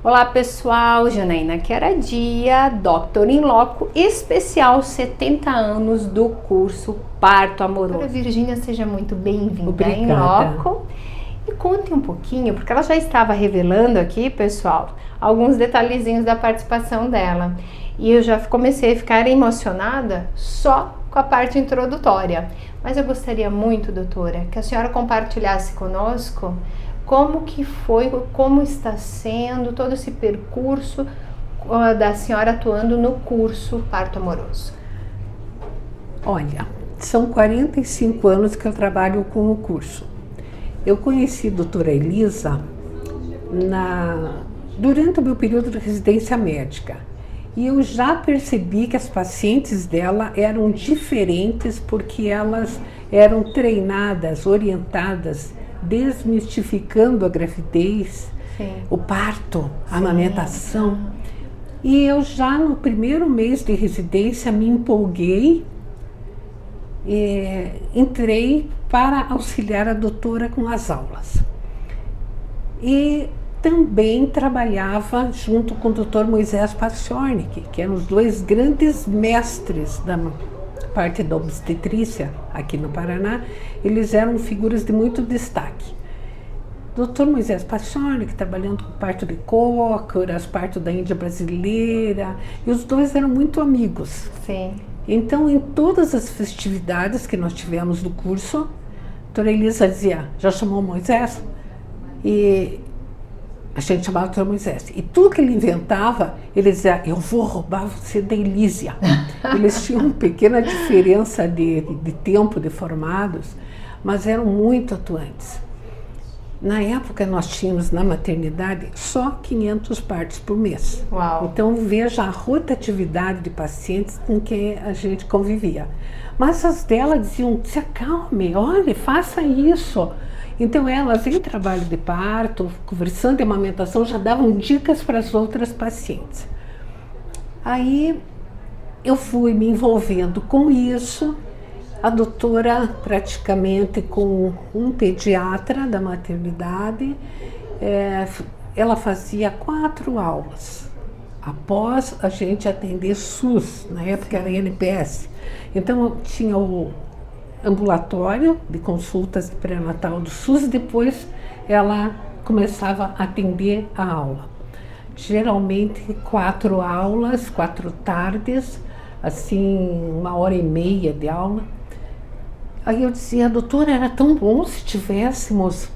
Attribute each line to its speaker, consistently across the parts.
Speaker 1: Olá pessoal, Janaína Queradia, Dr. In Loco, especial 70 anos do curso Parto Amoroso. Doutora Virgínia, seja muito bem-vinda em Loco. E conte um pouquinho, porque ela já estava revelando aqui, pessoal, alguns detalhezinhos da participação dela. E eu já comecei a ficar emocionada só com a parte introdutória. Mas eu gostaria muito, doutora, que a senhora compartilhasse conosco como que foi, como está sendo todo esse percurso da senhora atuando no curso Parto Amoroso.
Speaker 2: Olha, são 45 anos que eu trabalho com o curso. Eu conheci a doutora Elisa durante o meu período de residência médica. E eu já percebi que as pacientes dela eram diferentes porque elas eram treinadas, orientadas, desmistificando a gravidez, sim, o parto, a amamentação. E eu já no primeiro mês de residência me empolguei e entrei para auxiliar a doutora com as aulas. E também trabalhava junto com o Dr. Moisés Paciornik, que eram os dois grandes mestres da parte da obstetrícia aqui no Paraná. Eles eram figuras de muito destaque. Dr. Moisés Paciornik trabalhando com parto de cócoras, parto da Índia brasileira, e os dois eram muito amigos.
Speaker 1: Sim.
Speaker 2: Então, em todas as festividades que nós tivemos do curso, a doutora Elisa dizia, já chamou Moisés? E a gente chamava o Dr. Moisés. E tudo que ele inventava, ele dizia, eu vou roubar você da Elísia. Eles tinham uma pequena diferença de tempo de formados, mas eram muito atuantes. Na época, nós tínhamos na maternidade só 500 partos por mês.
Speaker 1: Uau.
Speaker 2: Então, veja a rotatividade de pacientes com quem a gente convivia. Mas as delas diziam, se acalme, olhe, faça isso. Então elas, em trabalho de parto, conversando de amamentação, já davam dicas para as outras pacientes. Aí eu fui me envolvendo com isso, a doutora praticamente com um pediatra da maternidade, ela fazia 4 aulas, após a gente atender SUS, na época era NPS. Então tinha o ambulatório de consultas de pré-natal do SUS, e depois ela começava a atender a aula. Geralmente 4 aulas, 4 tardes, assim, 1h30 de aula. Aí eu dizia, doutora, era tão bom se tivéssemos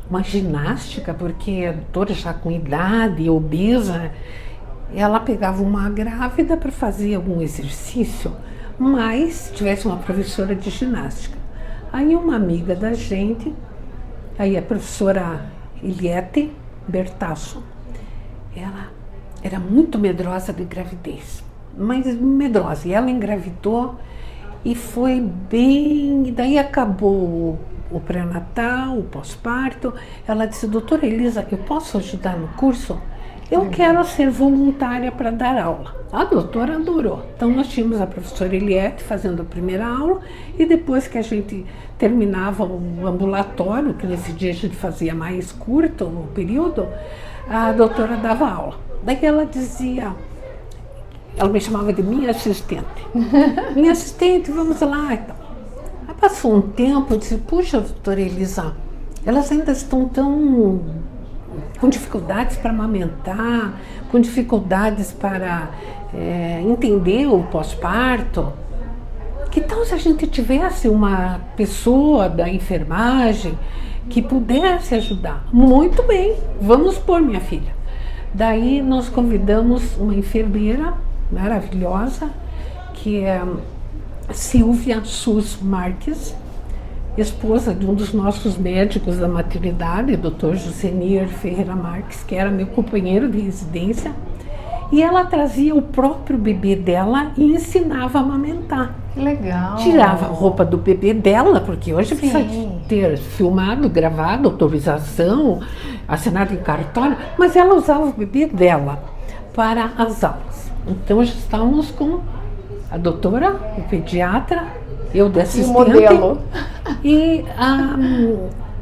Speaker 2: uma ginástica, porque a doutora já com idade, obesa, ela pegava uma grávida para fazer algum exercício, mas se tivesse uma professora de ginástica. Aí uma amiga da gente, aí a professora Eliette Bertasso, ela era muito medrosa de gravidez, mas medrosa, e ela engravidou e foi bem, e daí acabou o pré-natal, o pós-parto. Ela disse, doutora Elisa, eu posso ajudar no curso? Eu quero ser voluntária para dar aula. A doutora adorou. Então nós tínhamos a professora Eliette fazendo a primeira aula, e depois que a gente terminava o ambulatório, que nesse dia a gente fazia mais curto o período, a doutora dava aula. Daí ela dizia, ela me chamava de minha assistente. Minha assistente, vamos lá. Então, aí passou um tempo, eu disse, puxa, doutora Elisa, elas ainda estão tão com dificuldades para amamentar, com dificuldades para entender o pós-parto. Que tal se a gente tivesse uma pessoa da enfermagem que pudesse ajudar? Muito bem, vamos pôr, minha filha. Daí nós convidamos uma enfermeira maravilhosa, que é Silvia Sus Marques, esposa de um dos nossos médicos da maternidade, Dr. Josenir Ferreira Marques, que era meu companheiro de residência, e ela trazia o próprio bebê dela e ensinava a amamentar.
Speaker 1: Que legal!
Speaker 2: Tirava a roupa do bebê dela, porque hoje precisa ter filmado, gravado, autorização, assinado em cartório, mas ela usava o bebê dela para as aulas. Então já estávamos com a doutora, o pediatra, eu de assistente,
Speaker 1: e o modelo.
Speaker 2: E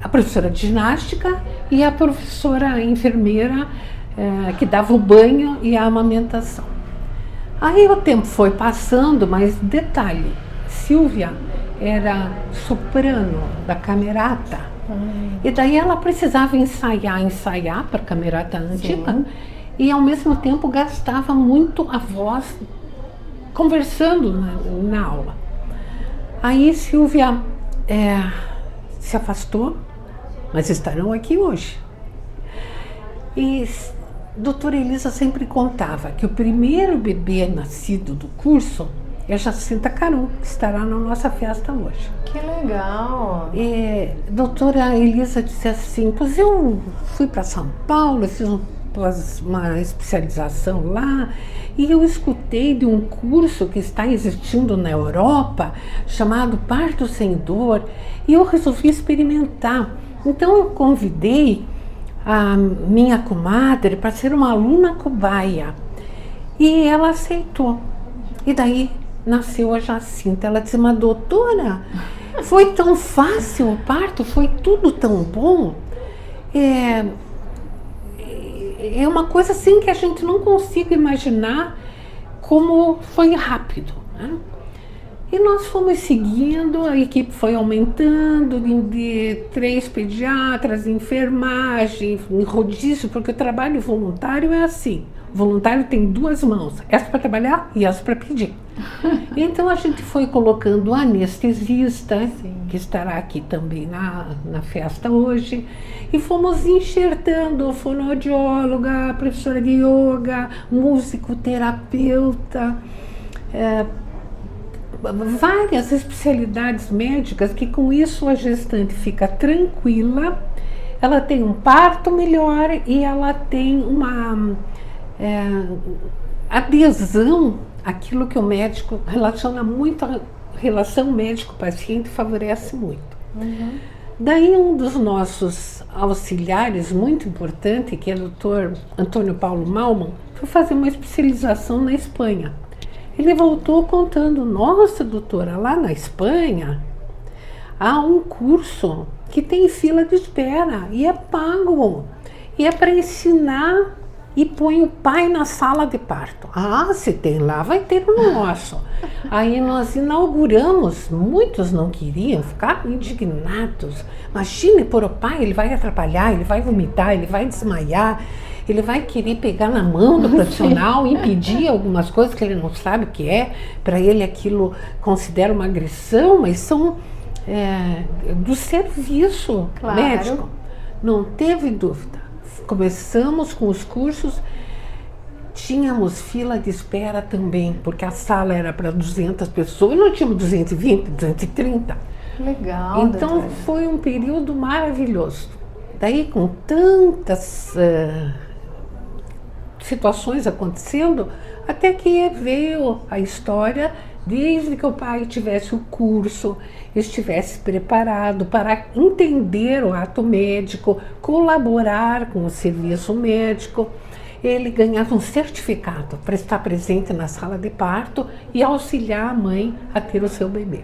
Speaker 2: a professora de ginástica e a professora enfermeira que dava o banho e a amamentação. Aí o tempo foi passando, mas detalhe, Silvia era soprano da Camerata. E daí ela precisava ensaiar para a Camerata antiga. Sim. E ao mesmo tempo gastava muito a voz conversando na aula. Aí Silvia se afastou, mas estarão aqui hoje. E doutora Elisa sempre contava que o primeiro bebê nascido do curso é Jacinta Carum, que estará na nossa festa hoje.
Speaker 1: Que legal!
Speaker 2: E doutora Elisa disse assim, pois eu fui para São Paulo, fiz uma especialização lá, e eu escutei de um curso que está existindo na Europa, chamado Parto Sem Dor, e eu resolvi experimentar. Então eu convidei a minha comadre para ser uma aluna cobaia, e ela aceitou. E daí nasceu a Jacinta. Ela disse, mas doutora, foi tão fácil o parto, foi tudo tão bom. É uma coisa assim que a gente não consiga imaginar como foi rápido, né? E nós fomos seguindo, a equipe foi aumentando de 3 pediatras, enfermagem, em rodízio, porque o trabalho voluntário é assim. O voluntário tem 2 mãos, essa para trabalhar e essa para pedir. Então a gente foi colocando anestesista, sim, que estará aqui também na festa hoje, e fomos enxertando fonoaudióloga, professora de yoga, musicoterapeuta, várias especialidades médicas, que com isso a gestante fica tranquila, ela tem um parto melhor e ela tem uma adesão àquilo que o médico relaciona muito, a relação médico-paciente favorece muito. Uhum. Daí um dos nossos auxiliares muito importante, que é o doutor Antônio Paulo Malman, foi fazer uma especialização na Espanha. Ele voltou contando, nossa doutora, lá na Espanha há um curso que tem fila de espera e é pago, e é para ensinar, e põe o pai na sala de parto. Ah, se tem lá, vai ter no nosso. Aí nós inauguramos, muitos não queriam, ficaram indignados. Imagine pôr o pai, ele vai atrapalhar, ele vai vomitar, ele vai desmaiar, ele vai querer pegar na mão do profissional, impedir algumas coisas que ele não sabe o que é. Para ele aquilo considera uma agressão, mas são do serviço, claro, médico. Não teve dúvida. Começamos com os cursos, tínhamos fila de espera também, porque a sala era para 200 pessoas, e nós tínhamos 220, 230.
Speaker 1: Legal.
Speaker 2: Então doutora, foi um período maravilhoso. Daí com tantas situações acontecendo, até que veio a história, desde que o pai tivesse o curso, estivesse preparado para entender o ato médico, colaborar com o serviço médico, ele ganhava um certificado para estar presente na sala de parto e auxiliar a mãe a ter o seu bebê.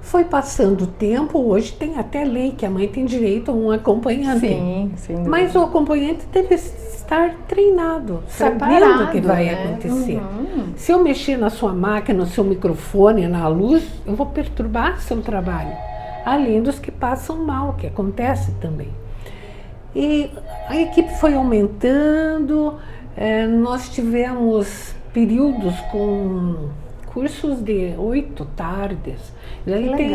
Speaker 2: Foi passando o tempo, hoje tem até lei que a mãe tem direito a um acompanhante.
Speaker 1: Sim, sim.
Speaker 2: Mas o acompanhante deve estar treinado, sabendo o que vai acontecer. Uhum. Se eu mexer na sua máquina, no seu microfone, na luz, eu vou perturbar seu trabalho. Além dos que passam mal, que acontece também. E a equipe foi aumentando, nós tivemos períodos com cursos de 8 tardes. E aí tem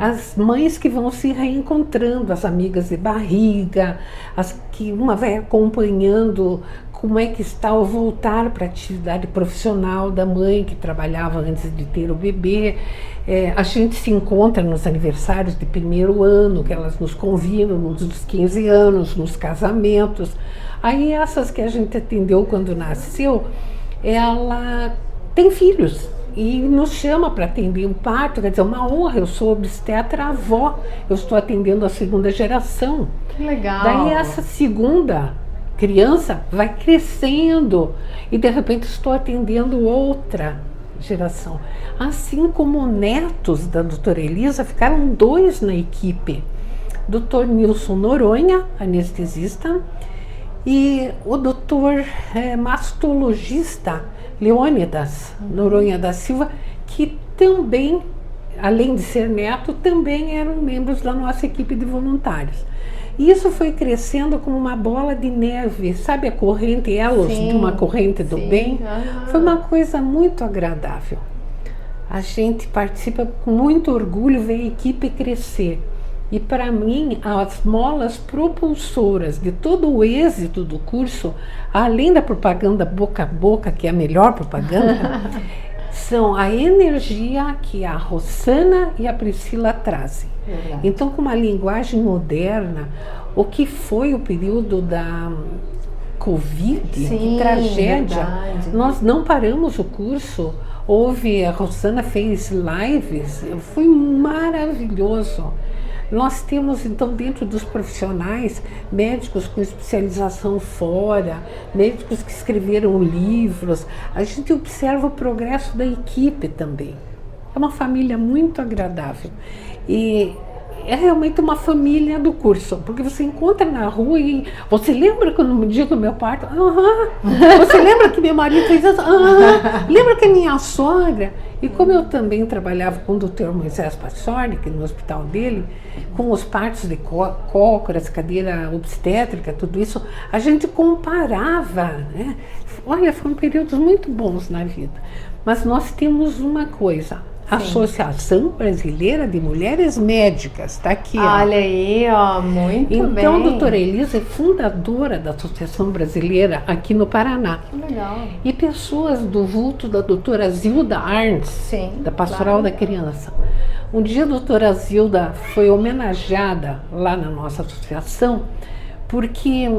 Speaker 2: as mães que vão se reencontrando, as amigas de barriga, as que uma vai acompanhando como é que está o voltar para a atividade profissional da mãe que trabalhava antes de ter o bebê. A gente se encontra nos aniversários de primeiro ano, que elas nos convidam, nos 15 anos, nos casamentos. Aí essas que a gente atendeu quando nasceu, ela tem filhos e nos chama para atender um parto, quer dizer, uma honra, eu sou obstetra avó, eu estou atendendo a 2ª geração.
Speaker 1: Que legal!
Speaker 2: Daí essa segunda criança vai crescendo e de repente estou atendendo outra geração. Assim como netos da doutora Elisa, ficaram 2 na equipe. Dr. Nilson Noronha, anestesista, E o doutor mastologista Leônidas Noronha da Silva, que também, além de ser neto, também eram membros da nossa equipe de voluntários. E isso foi crescendo como uma bola de neve, sabe a corrente, elos de uma corrente do bem? Foi uma coisa muito agradável. A gente participa com muito orgulho, vê a equipe crescer. E para mim, as molas propulsoras de todo o êxito do curso, além da propaganda boca a boca, que é a melhor propaganda, são a energia que a Rosana e a Priscila trazem. Verdade. Então, com uma linguagem moderna, o que foi o período da Covid, que tragédia, verdade. Nós não paramos o curso, a Rosana fez lives, foi maravilhoso. Nós temos, então, dentro dos profissionais, médicos com especialização fora, médicos que escreveram livros. A gente observa o progresso da equipe também. É uma família muito agradável. E é realmente uma família do curso, porque você encontra na rua e você lembra quando no dia do meu parto? Você lembra que meu marido fez isso? Lembra que minha sogra? E como eu também trabalhava com o Dr. Moisés Pachornik, no hospital dele, com os partos de cócoras, cadeira obstétrica, tudo isso, a gente comparava, né? Olha, foram períodos muito bons na vida. Mas nós temos uma coisa, Associação Brasileira de Mulheres Médicas, está aqui.
Speaker 1: Olha aí, ó, muito
Speaker 2: então,
Speaker 1: bem.
Speaker 2: Então, a doutora Elisa é fundadora da Associação Brasileira aqui no Paraná.
Speaker 1: Que legal.
Speaker 2: E pessoas do vulto da doutora Zilda Arns, da Pastoral da Criança. Um dia a doutora Zilda foi homenageada lá na nossa associação, porque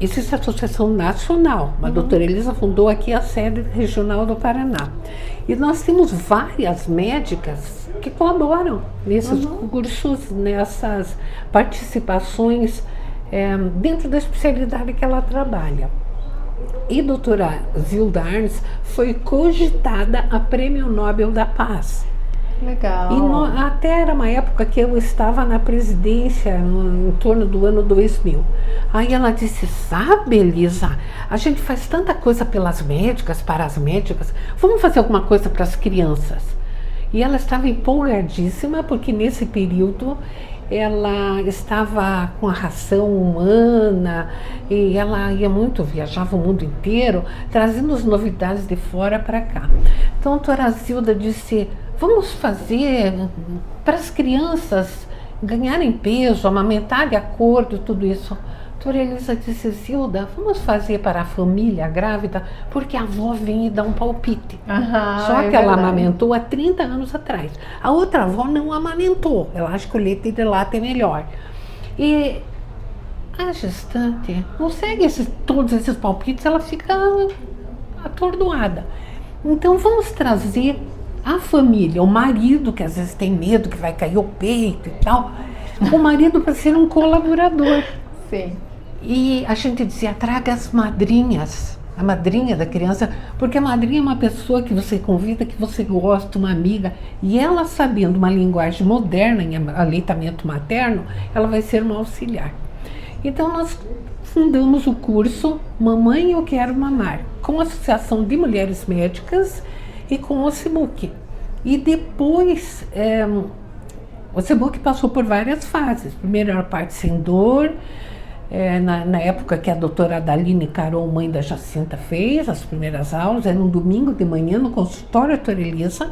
Speaker 2: existe a Associação Nacional, a doutora Elisa fundou aqui a sede regional do Paraná. E nós temos várias médicas que colaboram nesses cursos, nessas participações dentro da especialidade que ela trabalha. E doutora Zilda Arns foi cogitada a Prêmio Nobel da Paz.
Speaker 1: Legal.
Speaker 2: E até era uma época que eu estava na presidência, em torno do ano 2000. Aí ela disse, sabe, Elisa, a gente faz tanta coisa pelas médicas, para as médicas, vamos fazer alguma coisa para as crianças. E ela estava empolgadíssima, porque nesse período ela estava com a ração humana e ela ia muito, viajava o mundo inteiro, trazendo as novidades de fora para cá. Então a doutora Zilda disse, vamos fazer para as crianças ganharem peso, amamentar de acordo, tudo isso. A doutora Elisa disse, Zilda, vamos fazer para a família grávida, porque a avó vem e dá um palpite. Só que ela amamentou há 30 anos atrás. A outra avó não amamentou, ela acha que o leite de lata é melhor. E a gestante não segue todos esses palpites, ela fica atordoada. Então vamos trazer a família, o marido, que às vezes tem medo que vai cair o peito e tal, o marido para ser um colaborador.
Speaker 1: Sim.
Speaker 2: E a gente dizia, traga as madrinhas, a madrinha da criança, porque a madrinha é uma pessoa que você convida, que você gosta, uma amiga, e ela sabendo uma linguagem moderna em aleitamento materno, ela vai ser uma auxiliar. Então nós fundamos o curso Mamãe Eu Quero Mamar, com a Associação de Mulheres Médicas e com o CEMUC. E depois, o CEMUC passou por várias fases. Primeiro era a parte sem dor, na época que a doutora Adaline Caron, mãe da Jacinta, fez as primeiras aulas, era um domingo de manhã no consultório da doutora Elisa.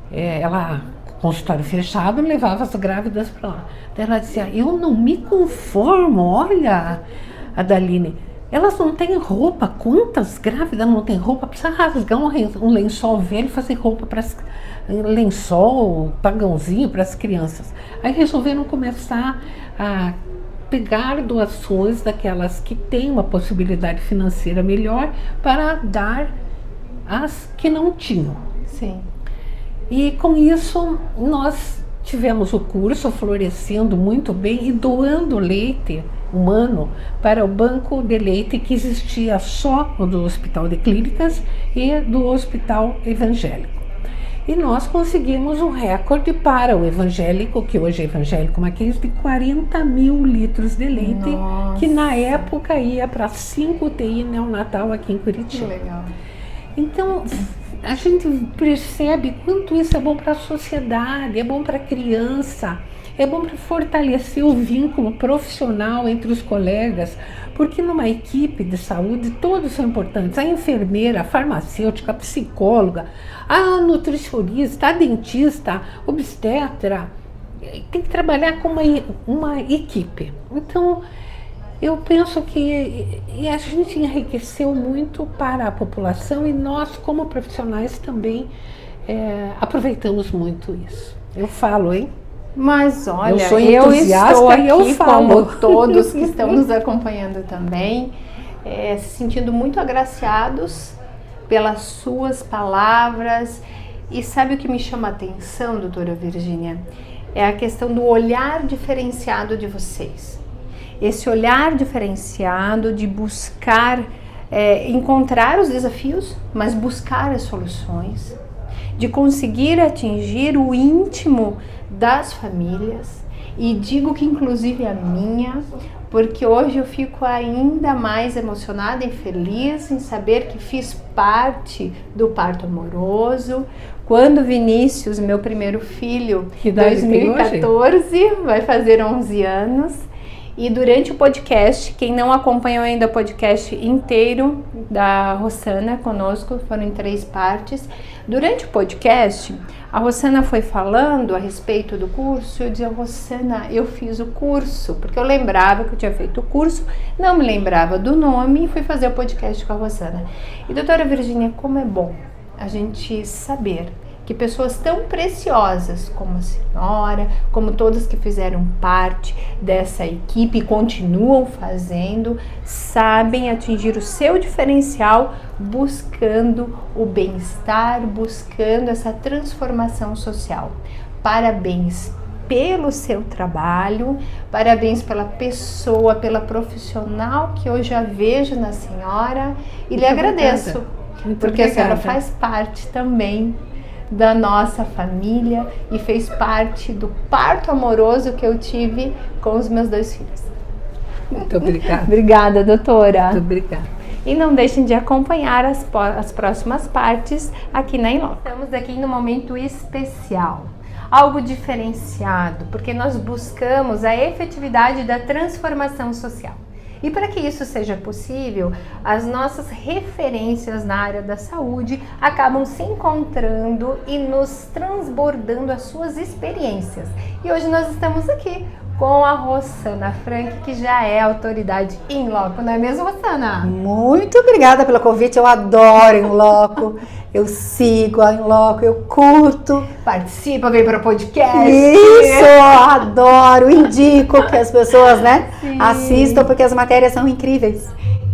Speaker 2: Ela, consultório fechado, levava as grávidas para lá. Então ela dizia, eu não me conformo, olha, Adaline, elas não têm roupa, quantas grávidas não têm roupa? Precisa rasgar um lençol velho e fazer roupa para lençol, pagãozinho para as crianças. Aí resolveram começar a pegar doações daquelas que têm uma possibilidade financeira melhor para dar às que não tinham.
Speaker 1: Sim.
Speaker 2: E com isso nós tivemos o curso florescendo muito bem e doando leite humano para o banco de leite que existia só do Hospital de Clínicas e do Hospital Evangélico. E nós conseguimos um recorde para o evangélico, que hoje é evangélico Mackenzie, de 40 mil litros de leite, que na época ia para 5 UTI neonatal aqui em Curitiba.
Speaker 1: Que legal.
Speaker 2: Então, a gente percebe quanto isso é bom para a sociedade, é bom para a criança, é bom para fortalecer o vínculo profissional entre os colegas, porque numa equipe de saúde todos são importantes. A enfermeira, a farmacêutica, a psicóloga, a nutricionista, a dentista, a obstetra, tem que trabalhar com uma equipe. Então, eu penso que a gente enriqueceu muito para a população e nós, como profissionais, também aproveitamos muito isso. Eu falo, hein?
Speaker 1: Mas olha,
Speaker 2: eu estou aqui
Speaker 1: como todos que estão nos acompanhando também, se sentindo muito agraciados pelas suas palavras. E sabe o que me chama a atenção, doutora Virgínia? É a questão do olhar diferenciado de vocês. Esse olhar diferenciado de buscar, encontrar os desafios, mas buscar as soluções, de conseguir atingir o íntimo das famílias, e digo que inclusive a minha, porque hoje eu fico ainda mais emocionada e feliz em saber que fiz parte do parto amoroso. Quando Vinícius, meu primeiro filho, em 2014, vai fazer 11 anos, e durante o podcast, quem não acompanhou ainda o podcast inteiro da Rossana conosco, foram em 3 partes. Durante o podcast, a Rossana foi falando a respeito do curso. Eu dizia: Rossana, eu fiz o curso, porque eu lembrava que eu tinha feito o curso, não me lembrava do nome, e fui fazer o podcast com a Rossana. E doutora Virgínia, como é bom a gente saber que pessoas tão preciosas como a senhora, como todas que fizeram parte dessa equipe e continuam fazendo, sabem atingir o seu diferencial buscando o bem-estar, buscando essa transformação social. Parabéns pelo seu trabalho, parabéns pela pessoa, pela profissional que eu já vejo na senhora, e lhe agradeço, porque a senhora faz parte também da nossa família e fez parte do parto amoroso que eu tive com os meus 2 filhos.
Speaker 2: Muito obrigada.
Speaker 1: Obrigada, doutora.
Speaker 2: Muito obrigada.
Speaker 1: E não deixem de acompanhar as próximas partes aqui na Inloco. Estamos aqui no momento especial, algo diferenciado, porque nós buscamos a efetividade da transformação social. E para que isso seja possível, as nossas referências na área da saúde acabam se encontrando e nos transbordando as suas experiências. E hoje nós estamos aqui com a Rossana Frank, que já é autoridade em loco, não é mesmo, Rossana?
Speaker 3: Muito obrigada pelo convite, eu adoro em loco, eu sigo a Inloco, eu curto.
Speaker 1: Participa, vem para o podcast.
Speaker 3: Isso, adoro, indico que as pessoas, assistam, porque as matérias são incríveis.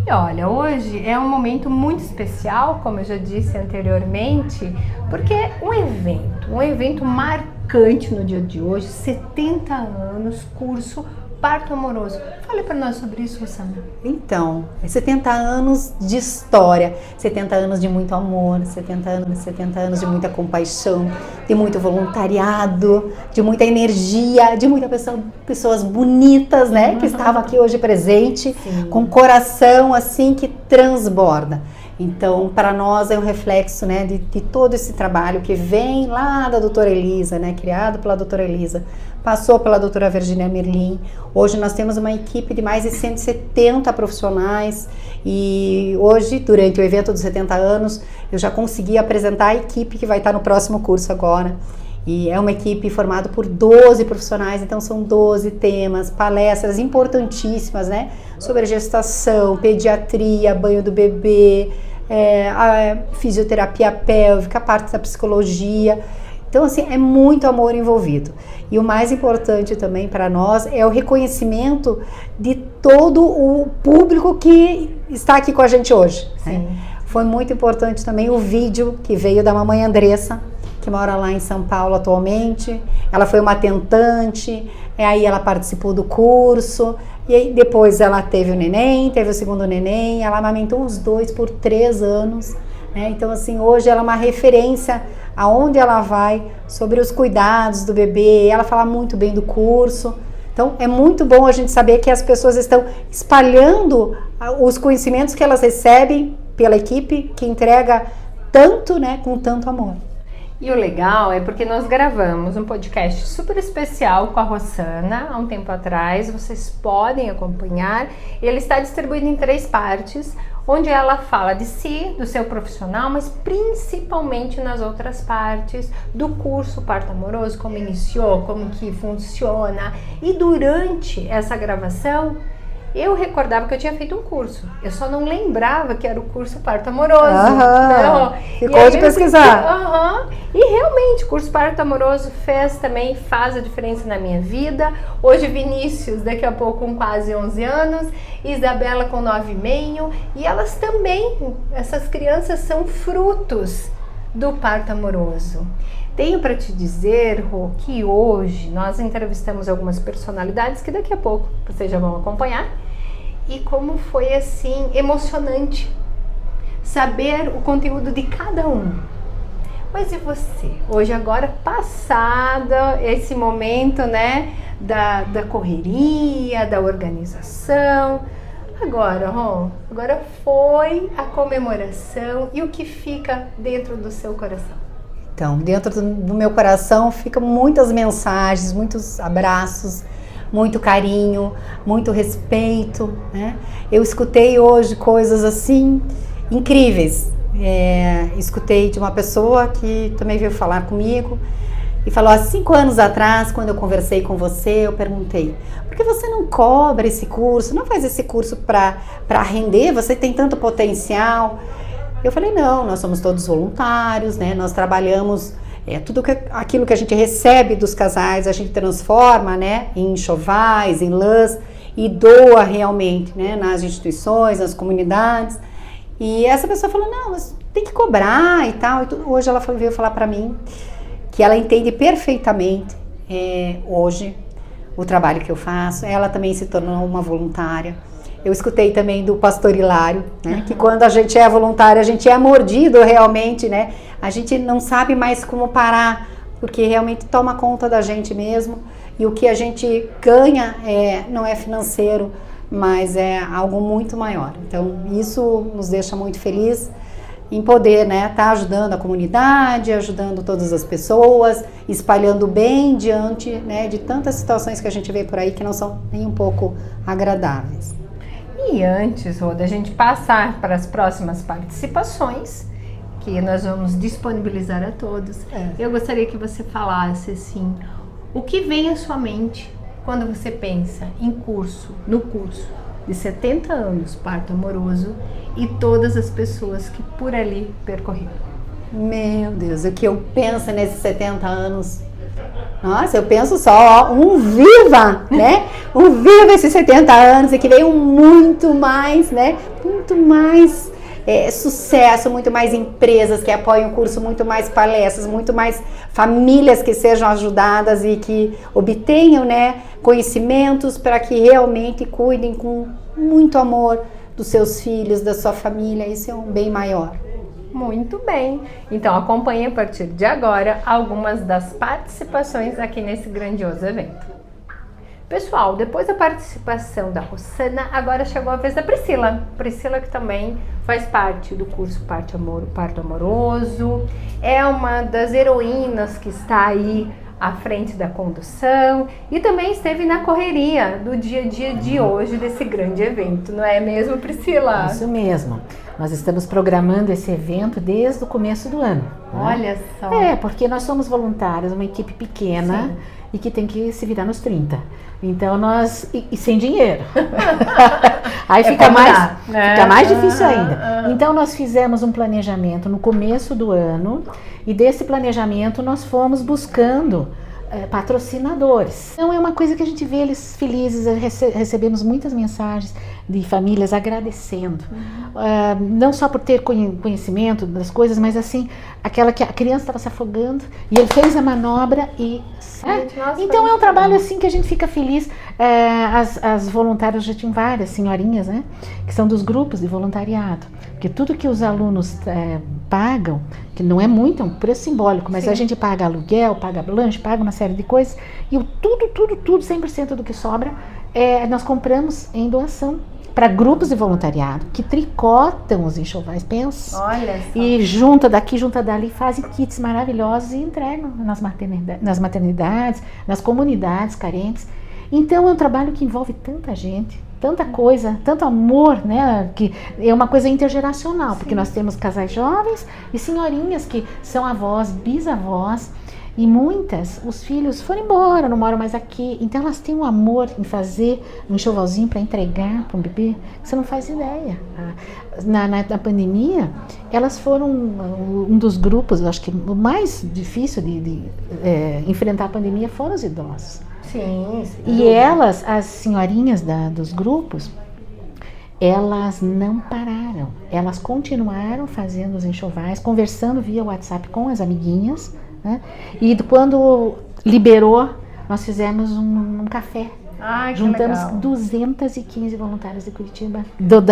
Speaker 1: E olha, hoje é um momento muito especial, como eu já disse anteriormente, porque é um evento marcante no dia de hoje, 70 anos, curso Parto Amoroso. Fale para nós sobre isso, Rossana.
Speaker 3: Então, 70 anos de história, 70 anos de muito amor, 70 anos de muita compaixão, de muito voluntariado, de muita energia, de muitas pessoas bonitas, que estavam aqui hoje presente, com coração assim que transborda. Então, para nós é um reflexo, de todo esse trabalho que vem lá da doutora Elisa, criado pela doutora Elisa, passou pela doutora Virgínia Merlin. Hoje nós temos uma equipe de mais de 170 profissionais e hoje, durante o evento dos 70 anos, eu já consegui apresentar a equipe que vai estar no próximo curso agora. E é uma equipe formada por 12 profissionais, então são 12 temas, palestras importantíssimas, sobre a gestação, pediatria, banho do bebê, a fisioterapia pélvica, a parte da psicologia. Então, assim, é muito amor envolvido. E o mais importante também para nós é o reconhecimento de todo o público que está aqui com a gente hoje. Foi muito importante também o vídeo que veio da mamãe Andressa, que mora lá em São Paulo atualmente. Ela foi uma tentante, aí ela participou do curso, e aí depois ela teve o neném, teve o segundo neném, ela amamentou os 2 por 3 anos, Então, assim, hoje ela é uma referência aonde ela vai, sobre os cuidados do bebê, ela fala muito bem do curso. Então, é muito bom a gente saber que as pessoas estão espalhando os conhecimentos que elas recebem pela equipe, que entrega tanto, né, com tanto amor.
Speaker 1: E o legal é porque nós gravamos um podcast super especial com a Rossana há um tempo atrás, vocês podem acompanhar. Ele está distribuído em 3 partes, onde ela fala de si, do seu profissional, mas principalmente nas outras partes do curso Parto Amoroso, como iniciou, como que funciona. E durante essa gravação, eu recordava que eu tinha feito um curso, eu só não lembrava que era o curso Parto Amoroso.
Speaker 3: Ficou de pesquisar.
Speaker 1: E realmente, o curso Parto Amoroso faz a diferença na minha vida. Hoje Vinícius, daqui a pouco com quase 11 anos, Isabela com 9,5, e elas também, essas crianças são frutos do Parto Amoroso. Tenho para te dizer, Rô, que hoje nós entrevistamos algumas personalidades que daqui a pouco vocês já vão acompanhar. E como foi assim emocionante saber o conteúdo de cada um. Mas e você? Hoje agora, passado esse momento, né, da correria, da organização, agora, Rô, agora foi a comemoração, e o que fica dentro do seu coração?
Speaker 3: Então, dentro do meu coração ficam muitas mensagens, muitos abraços, muito carinho, muito respeito, né? Eu escutei hoje coisas assim incríveis. Escutei de uma pessoa que também veio falar comigo e falou: há 5 anos atrás, quando eu conversei com você, eu perguntei: por que você não cobra esse curso? Não faz esse curso para render? Você tem tanto potencial. Eu falei: não, nós somos todos voluntários, né? Nós trabalhamos aquilo que a gente recebe dos casais, a gente transforma, né, em enxovais, em lãs, e doa realmente, né, nas instituições, nas comunidades. E essa pessoa falou: não, mas tem que cobrar e tal. E tudo. Hoje ela veio falar para mim que ela entende perfeitamente hoje o trabalho que eu faço. Ela também se tornou uma voluntária. Eu escutei também do pastor Hilário, né, que quando a gente é voluntário, a gente é mordido realmente, né? A gente não sabe mais como parar, porque realmente toma conta da gente mesmo. E o que a gente ganha não é financeiro, mas é algo muito maior. Então, isso nos deixa muito felizes em poder, né, estar ajudando a comunidade, ajudando todas as pessoas, espalhando bem diante, né, de tantas situações que a gente vê por aí que não são nem um pouco agradáveis.
Speaker 1: E antes, Rô, da gente passar para as próximas participações, que nós vamos disponibilizar a todos, eu gostaria que você falasse assim, o que vem à sua mente quando você pensa no curso de 70 anos Parto Amoroso e todas as pessoas que por ali percorreram?
Speaker 3: Meu Deus, o que eu penso nesses 70 anos? Nossa, eu penso só, um viva, né? Um viva esses 70 anos e que veio muito mais, né? Muito mais sucesso, muito mais empresas que apoiam o curso, muito mais palestras, muito mais famílias que sejam ajudadas e que obtenham, né, conhecimentos para que realmente cuidem com muito amor dos seus filhos, da sua família. Isso é um bem maior.
Speaker 1: Muito bem, então acompanhe a partir de agora algumas das participações aqui nesse grandioso evento. Pessoal, depois da participação da Rossana, agora chegou a vez da Priscila. Priscila, que também faz parte do curso Parto Amoroso, é uma das heroínas que está aí à frente da condução e também esteve na correria do dia a dia de hoje desse grande evento, não é mesmo, Priscila?
Speaker 4: Isso mesmo. Nós estamos programando esse evento desde o começo do ano.
Speaker 1: Olha só.
Speaker 4: Porque nós somos voluntários, uma equipe pequena. Sim. E que tem que se virar nos 30. Então nós... E sem dinheiro. Aí fica mais difícil ainda. Então nós fizemos um planejamento no começo do ano. E desse planejamento nós fomos buscando patrocinadores. Então é uma coisa que a gente vê eles felizes. Recebemos muitas mensagens de famílias agradecendo. Não só por ter conhecimento das coisas, mas assim, aquela que a criança estava se afogando e ele fez a manobra e... Então é um trabalho assim que a gente fica feliz. As voluntárias, já tinham várias senhorinhas, né, que são dos grupos de voluntariado, porque tudo que os alunos pagam, que não é muito, é um preço simbólico, mas a gente paga aluguel, paga lanche, paga uma série de coisas, e tudo, 100% do que sobra, nós compramos em doação para grupos de voluntariado que tricotam os enxovais, pensa.
Speaker 1: Olha só.
Speaker 4: E junta daqui, junta dali, fazem kits maravilhosos e entregam nas maternidades, nas comunidades carentes. Então é um trabalho que envolve tanta gente, tanta coisa, tanto amor, né? Que é uma coisa intergeracional, porque nós temos casais jovens e senhorinhas que são avós, bisavós. E muitas, os filhos foram embora, não moram mais aqui. Então elas têm um amor em fazer um enxovalzinho para entregar para um bebê, que você não faz ideia. Na pandemia, elas foram um dos grupos, eu acho que o mais difícil de enfrentar a pandemia foram os idosos.
Speaker 1: Sim.
Speaker 4: E elas, as senhorinhas dos grupos, elas não pararam. Elas continuaram fazendo os enxovais, conversando via WhatsApp com as amiguinhas, né? E quando liberou, nós fizemos um café. Juntamos
Speaker 1: legal.
Speaker 4: 215 voluntárias de Curitiba,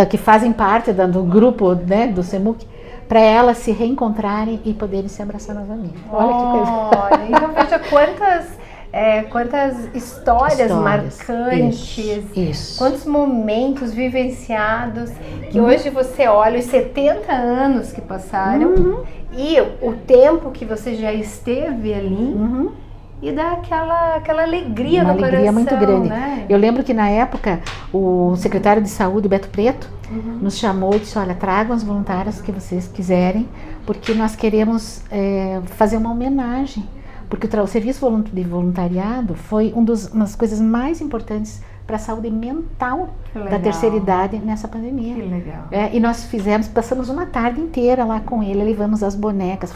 Speaker 4: que fazem parte do grupo, né, do CEMUC, para elas se reencontrarem e poderem se abraçar novamente. Olha que coisa.
Speaker 1: Olha, então veja quantas histórias marcantes,
Speaker 4: isso.
Speaker 1: Quantos momentos vivenciados, que hoje você olha os 70 anos que passaram e o tempo que você já esteve ali e dá aquela alegria no coração. Uma alegria muito grande. Né?
Speaker 4: Eu lembro que na época o secretário de saúde, Beto Preto, nos chamou e disse, olha, tragam as voluntárias que vocês quiserem, porque nós queremos fazer uma homenagem. Porque o serviço de voluntariado foi uma das coisas mais importantes para a saúde mental da terceira idade nessa pandemia.
Speaker 1: Que legal.
Speaker 4: E nós passamos uma tarde inteira lá com ele, levamos as bonecas,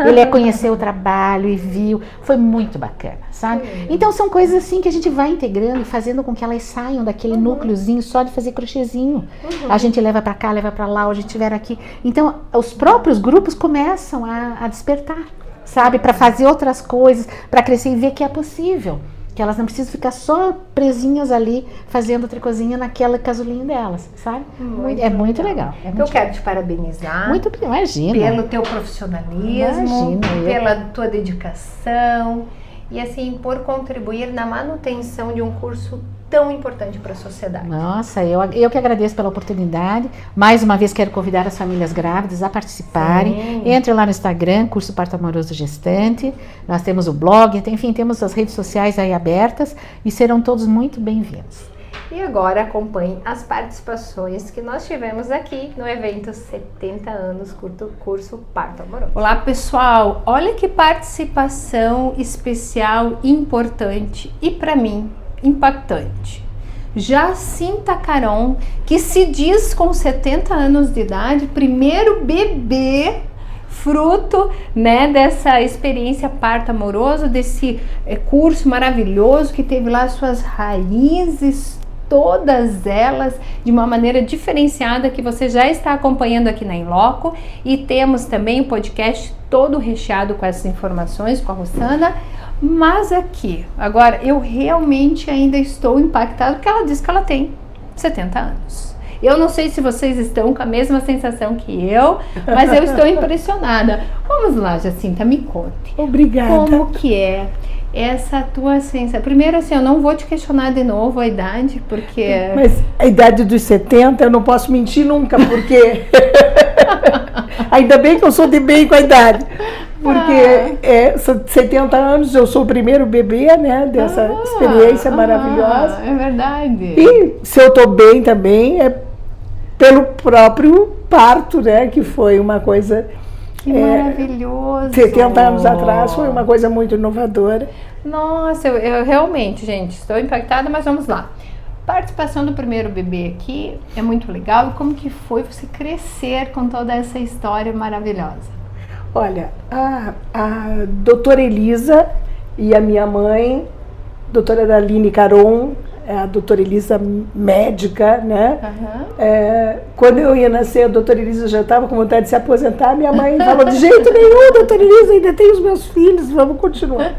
Speaker 4: ele conheceu o trabalho e viu, foi muito bacana, sabe? Então são coisas assim que a gente vai integrando e fazendo com que elas saiam daquele núcleozinho só de fazer crochêzinho. A gente leva para cá, leva para lá, hoje estiver aqui. Então os próprios grupos começam a despertar, sabe, para fazer outras coisas, para crescer e ver que é possível, que elas não precisam ficar só presinhas ali fazendo tricôzinha naquela casulinha delas, sabe? Muito legal.
Speaker 1: Eu quero te parabenizar.
Speaker 4: Muito bem, imagina.
Speaker 1: Pelo teu profissionalismo, pela tua dedicação e assim por contribuir na manutenção de um curso tão importante para a sociedade.
Speaker 4: Nossa, eu que agradeço pela oportunidade. Mais uma vez quero convidar as famílias grávidas a participarem. Sim. Entre lá no Instagram, Curso Parto Amoroso Gestante. Nós temos o blog, enfim, temos as redes sociais aí abertas e serão todos muito bem-vindos.
Speaker 1: E agora acompanhe as participações que nós tivemos aqui no evento 70 anos Curso Parto Amoroso. Olá pessoal, olha que participação especial, importante e para mim impactante. Jacinta Caron, que se diz com 70 anos de idade, primeiro bebê fruto, né, dessa experiência parto amoroso, desse curso maravilhoso que teve lá suas raízes, todas elas de uma maneira diferenciada que você já está acompanhando aqui na Inloco, e temos também o podcast todo recheado com essas informações com a Rossana. Mas aqui, agora, eu realmente ainda estou impactada porque ela diz que ela tem 70 anos. Eu não sei se vocês estão com a mesma sensação que eu, mas eu estou impressionada. Vamos lá, Jacinta, me conte.
Speaker 2: Obrigada.
Speaker 1: Como que é essa tua sensação? Primeiro, assim, eu não vou te questionar de novo a idade, porque...
Speaker 2: Mas a idade dos 70 eu não posso mentir nunca, porque... Ainda bem que eu sou de bem com a idade. Porque são 70 anos, eu sou o primeiro bebê, né, dessa experiência maravilhosa.
Speaker 1: É verdade.
Speaker 2: E se eu estou bem também, é pelo próprio parto, né, que foi uma coisa...
Speaker 1: Que maravilhoso.
Speaker 2: 70 anos atrás foi uma coisa muito inovadora.
Speaker 1: Nossa, eu realmente, gente, estou impactada, mas vamos lá. Participação do primeiro bebê aqui é muito legal. E como que foi você crescer com toda essa história maravilhosa?
Speaker 2: Olha, a doutora Elisa e a minha mãe, doutora Daline Caron,
Speaker 5: a doutora Elisa médica, né? Quando eu ia nascer, a doutora Elisa já estava com vontade de se aposentar, minha mãe falou, de jeito nenhum, doutora Elisa, ainda tem os meus filhos, vamos continuar.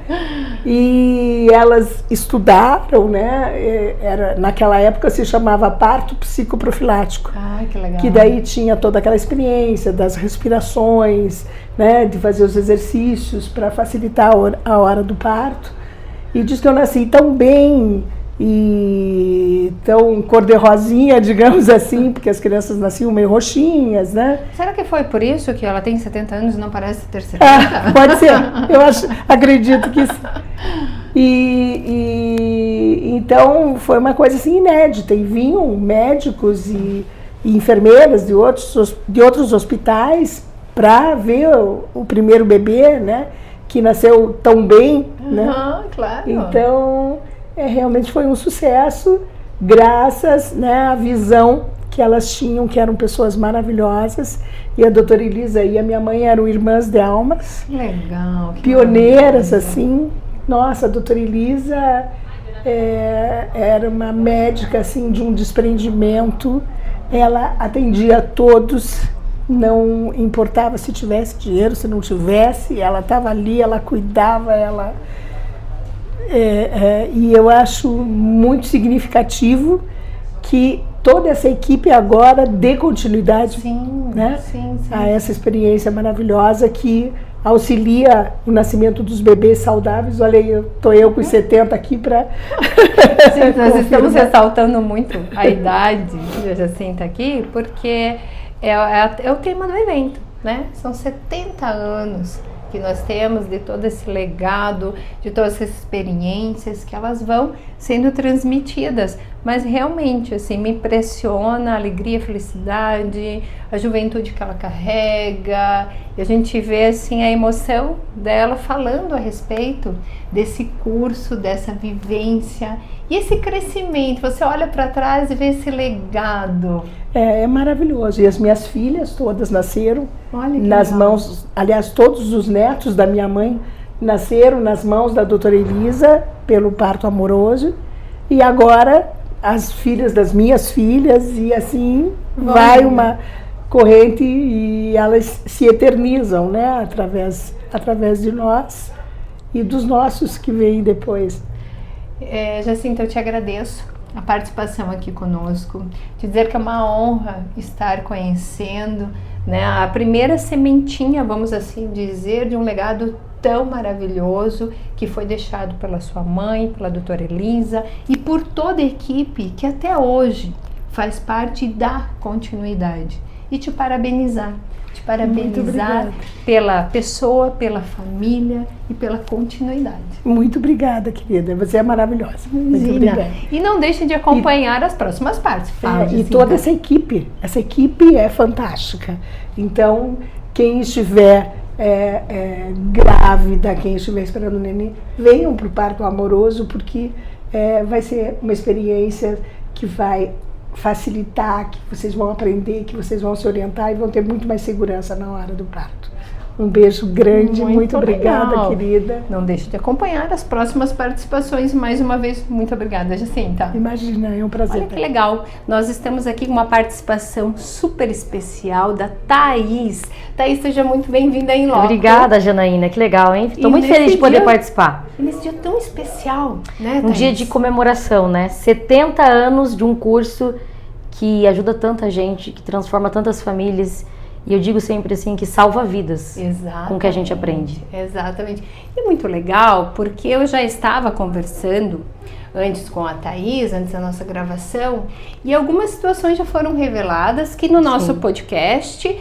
Speaker 5: E elas estudaram, né? Naquela época se chamava parto psicoprofilático.
Speaker 1: Que legal.
Speaker 5: Que daí tinha toda aquela experiência das respirações, né? De fazer os exercícios para facilitar a hora do parto. E diz que eu nasci tão bem e tão cor-de-rosinha, digamos assim, porque as crianças nasciam meio roxinhas, né?
Speaker 1: Será que foi por isso que ela tem 70 anos e não parece ter 70?
Speaker 5: Pode ser, acredito que sim. Então foi uma coisa assim inédita, e vinham médicos e enfermeiras de outros hospitais para ver o primeiro bebê, né? Que nasceu tão bem, né?
Speaker 1: Claro.
Speaker 5: Então, realmente foi um sucesso, graças, né, à visão que elas tinham, que eram pessoas maravilhosas. E a doutora Elisa e a minha mãe eram irmãs de almas.
Speaker 1: Legal.
Speaker 5: Pioneiras, assim. Nossa, a doutora Elisa era uma médica, assim, de um desprendimento. Ela atendia a todos. Não importava se tivesse dinheiro, se não tivesse, ela estava ali, ela cuidava, e eu acho muito significativo que toda essa equipe agora dê continuidade, né, a essa experiência maravilhosa que auxilia o nascimento dos bebês saudáveis. Olha aí, estou eu com os 70 aqui para...
Speaker 1: Nós estamos ressaltando muito a idade da Jacinta aqui, porque... É o tema do evento, né? São 70 anos que nós temos de todo esse legado, de todas essas experiências que elas vão sendo transmitidas. Mas realmente, assim, me impressiona a alegria, a felicidade, a juventude que ela carrega. E a gente vê, assim, a emoção dela falando a respeito desse curso, dessa vivência e esse crescimento. Você olha para trás e vê esse legado.
Speaker 5: É maravilhoso. E as minhas filhas todas nasceram
Speaker 1: nas
Speaker 5: mãos, aliás, todos os netos da minha mãe nasceram nas mãos da doutora Elisa pelo parto amoroso. E agora as filhas das minhas filhas, e assim vai uma corrente, e elas se eternizam, né, através de nós e dos nossos que vêm depois.
Speaker 1: Jacinta, eu te agradeço a participação aqui conosco, te dizer que é uma honra estar conhecendo, né, a primeira sementinha, vamos assim dizer, de um legado tão maravilhoso que foi deixado pela sua mãe, pela doutora Elisa e por toda a equipe que até hoje faz parte da continuidade. E te parabenizar pela pessoa, pela família e pela continuidade.
Speaker 5: Muito obrigada, querida. Você é maravilhosa. Muito obrigada.
Speaker 1: E não deixe de acompanhar as próximas partes.
Speaker 5: E toda essa equipe é fantástica. Então, quem estiver grávida, quem estiver esperando o neném, venham para o parto amoroso, porque vai ser uma experiência que vai facilitar, que vocês vão aprender, que vocês vão se orientar e vão ter muito mais segurança na hora do parto. Um beijo grande, muito obrigada, querida.
Speaker 1: Não deixe de acompanhar as próximas participações. Mais uma vez, muito obrigada, Jacinta.
Speaker 5: Imagina, é um prazer.
Speaker 1: Olha que legal. Nós estamos aqui com uma participação super especial da Thaís. Thaís, seja muito bem-vinda em loco.
Speaker 6: Obrigada, Janaína. Que legal, hein? Estou muito feliz de poder participar.
Speaker 1: E nesse dia tão especial, né, Thaís?
Speaker 6: Um dia de comemoração, né? 70 anos de um curso que ajuda tanta gente, que transforma tantas famílias. E eu digo sempre assim, que salva vidas.
Speaker 1: Exatamente,
Speaker 6: com o que a gente aprende.
Speaker 1: Exatamente. E muito legal, porque eu já estava conversando antes com a Thaís, antes da nossa gravação, e algumas situações já foram reveladas que no nosso podcast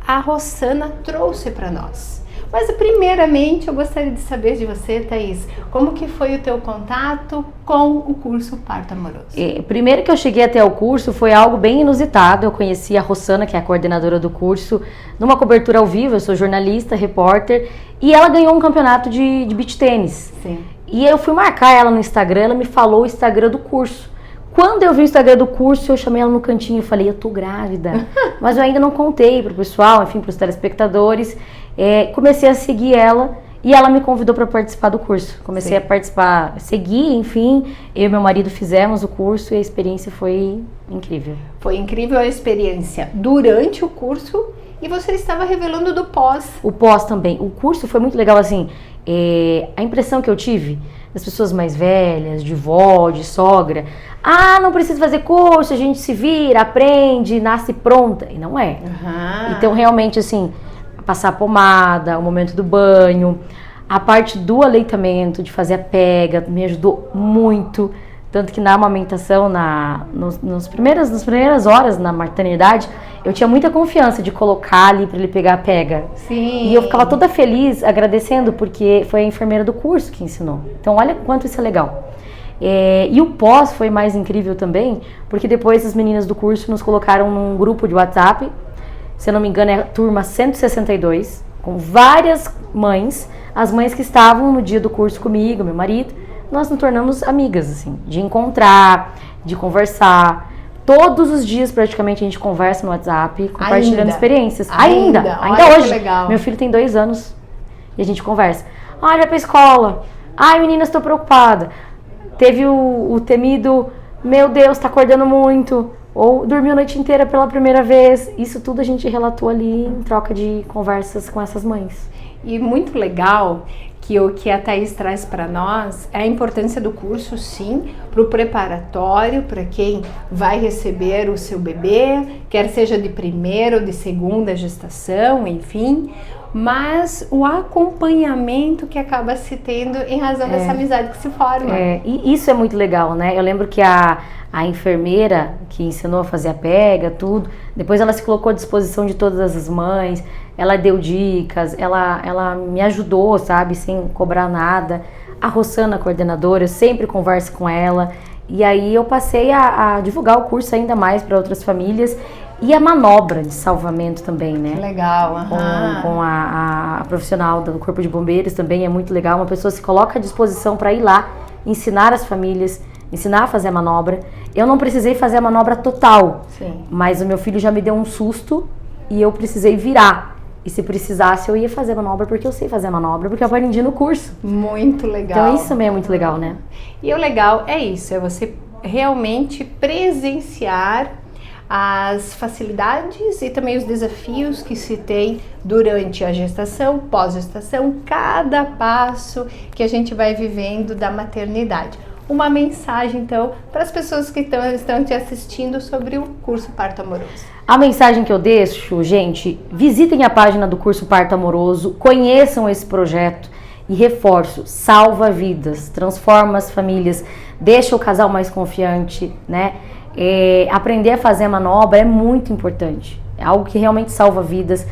Speaker 1: a Rossana trouxe para nós. Mas primeiramente eu gostaria de saber de você, Thaís, como que foi o teu contato com o curso Parto Amoroso?
Speaker 6: Primeiro que eu cheguei até o curso foi algo bem inusitado. Eu conheci a Rossana, que é a coordenadora do curso, numa cobertura ao vivo. Eu sou jornalista, repórter, e ela ganhou um campeonato de beach tênis.
Speaker 1: Sim.
Speaker 6: E eu fui marcar ela no Instagram, ela me falou o Instagram do curso. Quando eu vi o Instagram do curso, eu chamei ela no cantinho e falei, eu tô grávida. Mas eu ainda não contei pro pessoal, enfim, pros telespectadores. Comecei a seguir ela E ela me convidou para participar do curso. Comecei a participar, seguir, enfim. Eu e meu marido fizemos o curso e a experiência foi incrível.
Speaker 1: Foi incrível a experiência durante o curso e você estava revelando do pós.
Speaker 6: O pós também. O curso foi muito legal, assim, a impressão que eu tive das pessoas mais velhas, de vó, de sogra. Ah, não precisa fazer curso, a gente se vira, aprende, nasce pronta. E não é. Então, realmente, assim, passar a pomada, o momento do banho, a parte do aleitamento, de fazer a pega, me ajudou muito. Tanto que na amamentação, nas primeiras horas na maternidade, eu tinha muita confiança de colocar ali para ele pegar a pega.
Speaker 1: Sim.
Speaker 6: E eu ficava toda feliz, agradecendo, porque foi a enfermeira do curso que ensinou. Então, olha quanto isso é legal. E o pós foi mais incrível também, porque depois as meninas do curso nos colocaram num grupo de WhatsApp. Se eu não me engano, é a turma 162, com várias mães, as mães que estavam no dia do curso comigo, meu marido, nós nos tornamos amigas, assim, de encontrar, de conversar. Todos os dias, praticamente, a gente conversa no WhatsApp, compartilhando experiências. Ainda hoje.
Speaker 1: Legal.
Speaker 6: Meu filho tem 2 anos e a gente conversa. Ai, vai pra escola. Ai, meninas, estou preocupada. Teve o temido, meu Deus, tá acordando muito. Ou dormiu a noite inteira pela primeira vez. Isso tudo a gente relatou ali em troca de conversas com essas mães.
Speaker 1: E muito legal que o que a Thaís traz para nós é a importância do curso, sim, para o preparatório, para quem vai receber o seu bebê, quer seja de primeira ou de segunda gestação, enfim, mas o acompanhamento que acaba se tendo em razão dessa amizade que se forma.
Speaker 6: E isso é muito legal, né? Eu lembro que a enfermeira que ensinou a fazer a pega, tudo, depois ela se colocou à disposição de todas as mães, ela deu dicas, ela me ajudou, sabe, sem cobrar nada. A Rossana, a coordenadora, eu sempre converso com ela. E aí eu passei a divulgar o curso ainda mais para outras famílias. E a manobra de salvamento também, né?
Speaker 1: Legal,
Speaker 6: Com a profissional do Corpo de Bombeiros também é muito legal. Uma pessoa se coloca à disposição para ir lá, ensinar as famílias, ensinar a fazer a manobra. Eu não precisei fazer a manobra total, mas o meu filho já me deu um susto e eu precisei virar. E se precisasse, eu ia fazer a manobra, porque eu sei fazer a manobra, porque eu aprendi no curso.
Speaker 1: Muito legal.
Speaker 6: Então isso também é muito legal, né?
Speaker 1: E o legal é isso, é você realmente presenciar as facilidades e também os desafios que se tem durante a gestação, pós-gestação, cada passo que a gente vai vivendo da maternidade. Uma mensagem, então, para as pessoas que estão te assistindo sobre o curso Parto Amoroso.
Speaker 6: A mensagem que eu deixo, gente, visitem a página do curso Parto Amoroso, conheçam esse projeto e reforço, salva vidas, transforma as famílias, deixa o casal mais confiante, né? Aprender a fazer a manobra é muito importante, é algo que realmente salva vidas.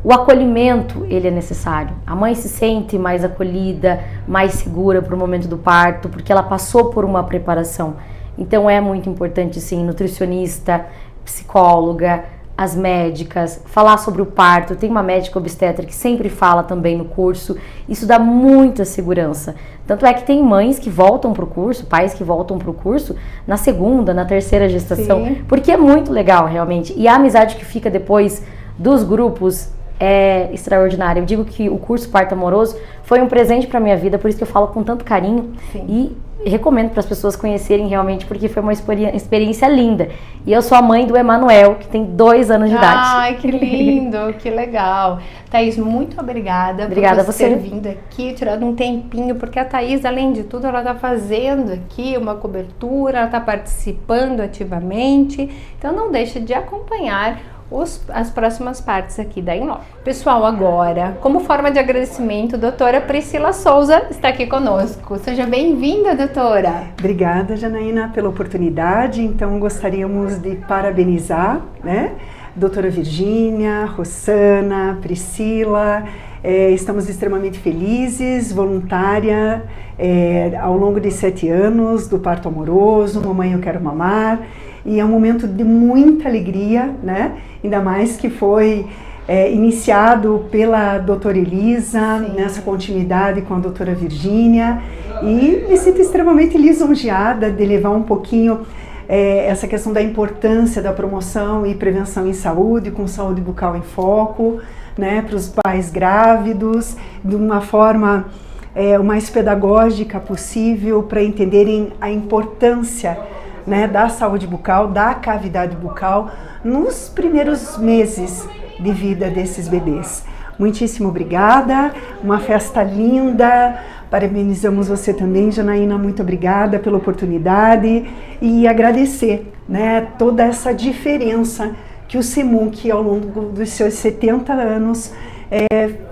Speaker 6: O acolhimento, ele é necessário. A mãe se sente mais acolhida, mais segura para o momento do parto, porque ela passou por uma preparação. Então é muito importante, sim, nutricionista, psicóloga, as médicas, falar sobre o parto. Tem uma médica obstetra que sempre fala também no curso. Isso dá muita segurança. Tanto é que tem mães que voltam para o curso, pais que voltam para o curso na segunda, na terceira gestação, porque é muito legal realmente. E a amizade que fica depois dos grupos é extraordinária. Eu digo que o curso Parto Amoroso foi um presente para minha vida, por isso que eu falo com tanto carinho. E recomendo para as pessoas conhecerem realmente, porque foi uma experiência linda. E eu sou a mãe do Emanuel, que tem 2 anos de idade.
Speaker 1: Ai, que lindo, que legal. Thaís, muito obrigada por você ter vindo aqui, tirando um tempinho, porque a Thaís, além de tudo, ela está fazendo aqui uma cobertura, ela está participando ativamente, então não deixa de acompanhar as próximas partes aqui da Em Loco. Pessoal, agora, como forma de agradecimento, a doutora Priscila Souza está aqui conosco. Seja bem-vinda, doutora.
Speaker 7: Obrigada, Janaína, pela oportunidade. Então, gostaríamos de parabenizar, né? Doutora Virgínia, Rossana, Priscila. Estamos extremamente felizes, voluntária ao longo de 7 anos do Parto Amoroso, Mamãe Eu Quero Mamar. E é um momento de muita alegria, né? Ainda mais que foi iniciado pela doutora Elisa, nessa continuidade com a doutora Virgínia. E me sinto extremamente lisonjeada de levar um pouquinho essa questão da importância da promoção e prevenção em saúde, com saúde bucal em foco, né, para os pais grávidos, de uma forma o mais pedagógica possível, para entenderem a importância, né, da saúde bucal, da cavidade bucal, nos primeiros meses de vida desses bebês. Muitíssimo obrigada, uma festa linda, parabenizamos você também, Janaína, muito obrigada pela oportunidade e agradecer, né, toda essa diferença que o CEMUC, ao longo dos seus 70 anos,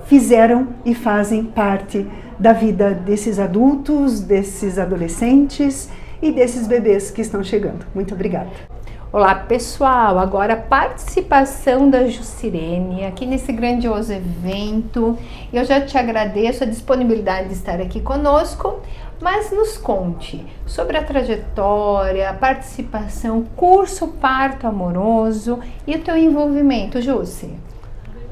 Speaker 7: fizeram e fazem parte da vida desses adultos, desses adolescentes e desses bebês que estão chegando. Muito obrigada.
Speaker 1: Olá pessoal, agora a participação da Jucirene aqui nesse grandioso evento. Eu já te agradeço a disponibilidade de estar aqui conosco, mas nos conte sobre a trajetória, a participação, curso Parto Amoroso e o teu envolvimento, Jussi.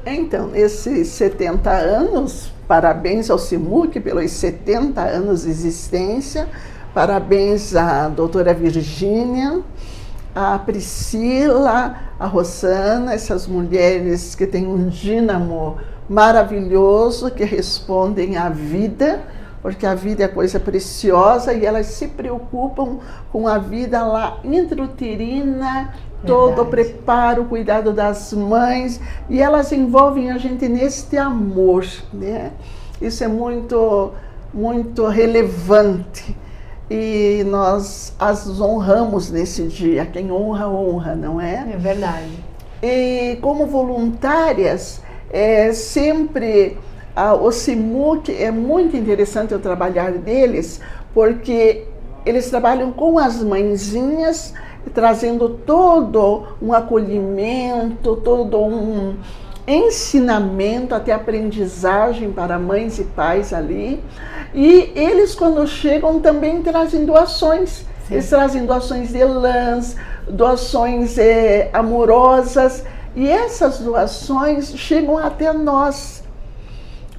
Speaker 8: Então, esses 70 anos, parabéns ao CEMUC pelos 70 anos de existência, parabéns à doutora Virgínia, a Priscila, a Rosana, essas mulheres que têm um dínamo maravilhoso, que respondem à vida, porque a vida é coisa preciosa e elas se preocupam com a vida lá intrauterina, todo o preparo, o cuidado das mães, e elas envolvem a gente neste amor, né? Isso é muito, muito relevante. E nós as honramos nesse dia. Quem honra, honra, não é?
Speaker 1: É verdade.
Speaker 8: E como voluntárias, sempre o CEMUC, é muito interessante o trabalhar deles, porque eles trabalham com as mãezinhas, trazendo todo um acolhimento, todo um ensinamento, até aprendizagem para mães e pais ali. E eles, quando chegam, também trazem doações. Sim. Eles trazem doações de lãs, doações amorosas, e essas doações chegam até nós.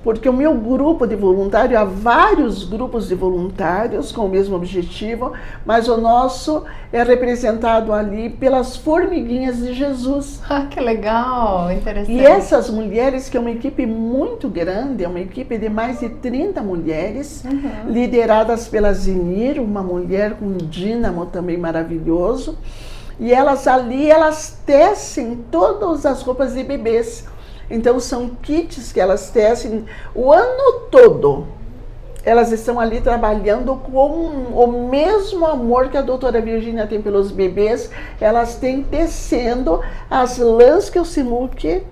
Speaker 8: Porque o meu grupo de voluntário, há vários grupos de voluntários com o mesmo objetivo, mas o nosso é representado ali pelas formiguinhas de Jesus.
Speaker 1: Ah, que legal, interessante.
Speaker 8: E essas mulheres, que é uma equipe muito grande, é uma equipe de mais de 30 mulheres, lideradas pela Zenir, uma mulher com um dínamo também maravilhoso, e elas ali, elas tecem todas as roupas de bebês. Então são kits que elas tecem o ano todo. Elas estão ali trabalhando com o mesmo amor que a doutora Virgínia tem pelos bebês. Elas têm tecendo as lãs que o CEMUC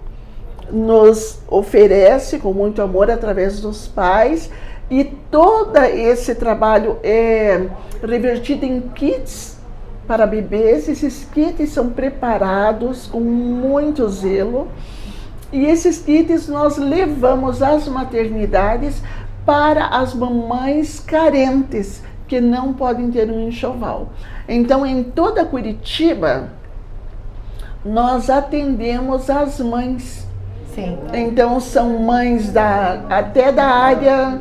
Speaker 8: nos oferece com muito amor através dos pais. E todo esse trabalho é revertido em kits para bebês. Esses kits são preparados com muito zelo. E esses kits nós levamos às maternidades para as mamães carentes, que não podem ter um enxoval. Então, em toda Curitiba, nós atendemos as mães.
Speaker 1: Sim.
Speaker 8: Então, são mães até da área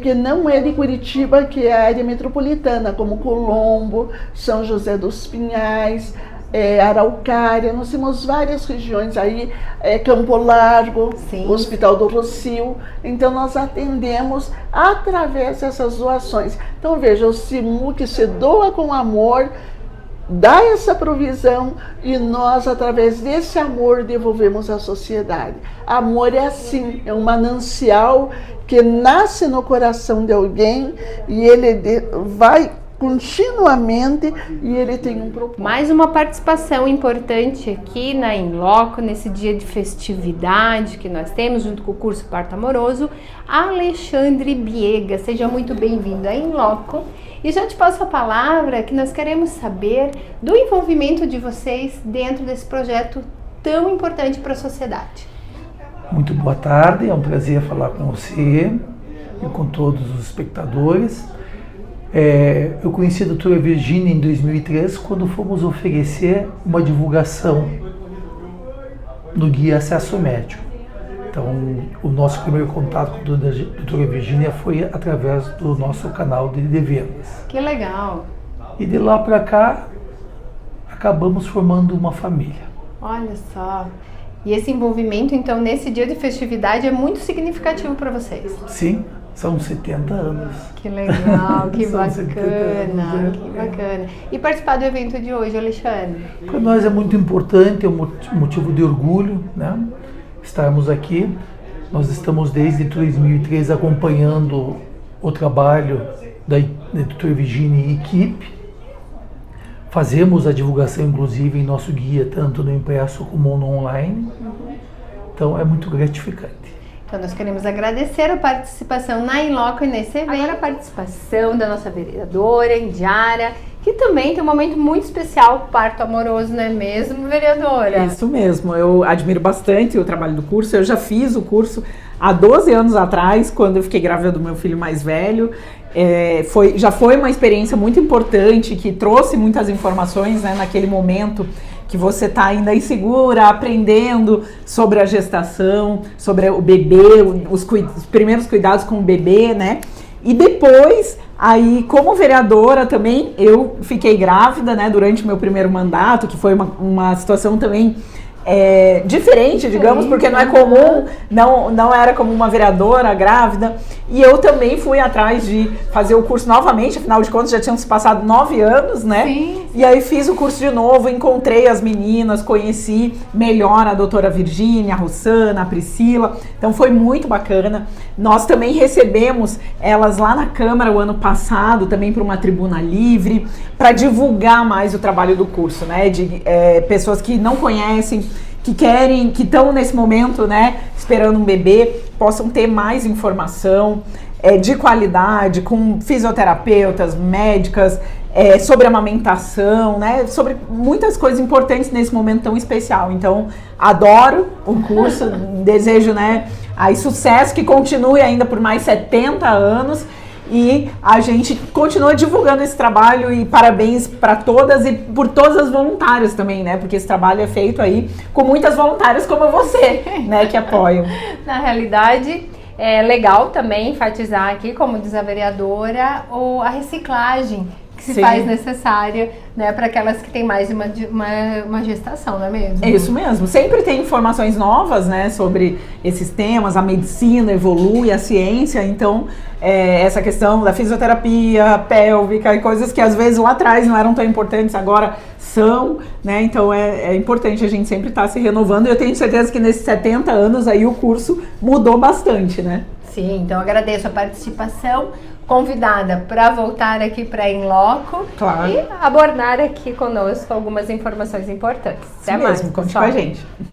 Speaker 8: que não é de Curitiba, que é a área metropolitana, como Colombo, São José dos Pinhais, Araucária. Nós temos várias regiões aí, Campo Largo,
Speaker 1: Sim.
Speaker 8: Hospital do Rocio. Então nós atendemos através dessas doações. Então veja, o CEMUC se doa com amor, dá essa provisão, e nós, através desse amor, devolvemos à sociedade. Amor é assim, é um manancial que nasce no coração de alguém e ele vai continuamente, e ele tem um propósito.
Speaker 1: Mais uma participação importante aqui na In Loco, nesse dia de festividade que nós temos, junto com o curso Parto Amoroso, Alexandre Biega. Seja muito bem-vindo à In Loco. E já te passo a palavra, que nós queremos saber do envolvimento de vocês dentro desse projeto tão importante para a sociedade.
Speaker 9: Muito boa tarde, é um prazer falar com você e com todos os espectadores. Eu conheci a doutora Virgínia em 2003, quando fomos oferecer uma divulgação no Guia Acesso Médico. Então, o nosso primeiro contato com a doutora Virgínia foi através do nosso canal de vendas.
Speaker 1: Que legal!
Speaker 9: E de lá para cá, acabamos formando uma família.
Speaker 1: Olha só. E esse envolvimento, então, nesse dia de festividade é muito significativo para vocês?
Speaker 9: Sim, são 70 anos.
Speaker 1: Que legal, que
Speaker 9: São 70
Speaker 1: bacana,
Speaker 9: anos,
Speaker 1: que bacana. E participar do evento de hoje, Alexandre?
Speaker 9: Para nós é muito importante, é um motivo de orgulho, né? Estarmos aqui. Nós estamos desde 2003 acompanhando o trabalho da doutora Virginia e equipe. Fazemos a divulgação, inclusive, em nosso guia, tanto no impresso como no online. Então, é muito gratificante.
Speaker 1: Então, nós queremos agradecer a participação na In-Loco e nesse evento. Agora, a participação da nossa vereadora, Indiara, que também tem um momento muito especial, parto amoroso, não é mesmo, vereadora?
Speaker 10: Isso mesmo, eu admiro bastante o trabalho do curso. Eu já fiz o curso há 12 anos atrás, quando eu fiquei grávida do meu filho mais velho. Já foi uma experiência muito importante, que trouxe muitas informações, né, naquele momento que você está ainda insegura, aprendendo sobre a gestação, sobre o bebê, os primeiros cuidados com o bebê, né? E depois, aí, como vereadora também, eu fiquei grávida, né, durante o meu primeiro mandato, que foi uma situação também diferente, digamos, porque não é comum, não era como uma vereadora grávida, e eu também fui atrás de fazer o curso novamente, afinal de contas já tinham se passado 9 anos, né? Sim. E aí fiz o curso de novo, encontrei as meninas, conheci melhor a doutora Virginia, a Rossana, a Priscila, então foi muito bacana. Nós também recebemos elas lá na Câmara o ano passado, também para uma tribuna livre, para divulgar mais o trabalho do curso, né? De pessoas que não conhecem, que querem, que estão nesse momento, né, esperando um bebê, possam ter mais informação de qualidade, com fisioterapeutas, médicas, sobre amamentação, né, sobre muitas coisas importantes nesse momento tão especial. Então, adoro o curso, desejo, né, aí sucesso, que continue ainda por mais 70 anos. E a gente continua divulgando esse trabalho, e parabéns para todas e por todas as voluntárias também, né? Porque esse trabalho é feito aí com muitas voluntárias como você, né? Que apoiam.
Speaker 1: Na realidade, é legal também enfatizar aqui, como diz a vereadora, a reciclagem que se faz necessária, né, para aquelas que têm mais de uma gestação, não é mesmo?
Speaker 10: É isso mesmo. Sempre tem informações novas, né, sobre esses temas. A medicina evolui, a ciência, então essa questão da fisioterapia pélvica e coisas que às vezes lá atrás não eram tão importantes, agora são, né? Então é importante a gente sempre estar se renovando. E eu tenho certeza que nesses 70 anos aí o curso mudou bastante, né?
Speaker 1: Sim, então agradeço a participação. Convidada para voltar aqui para In-Loco, claro, e abordar aqui conosco algumas informações importantes.
Speaker 10: Até mais, conte com a gente.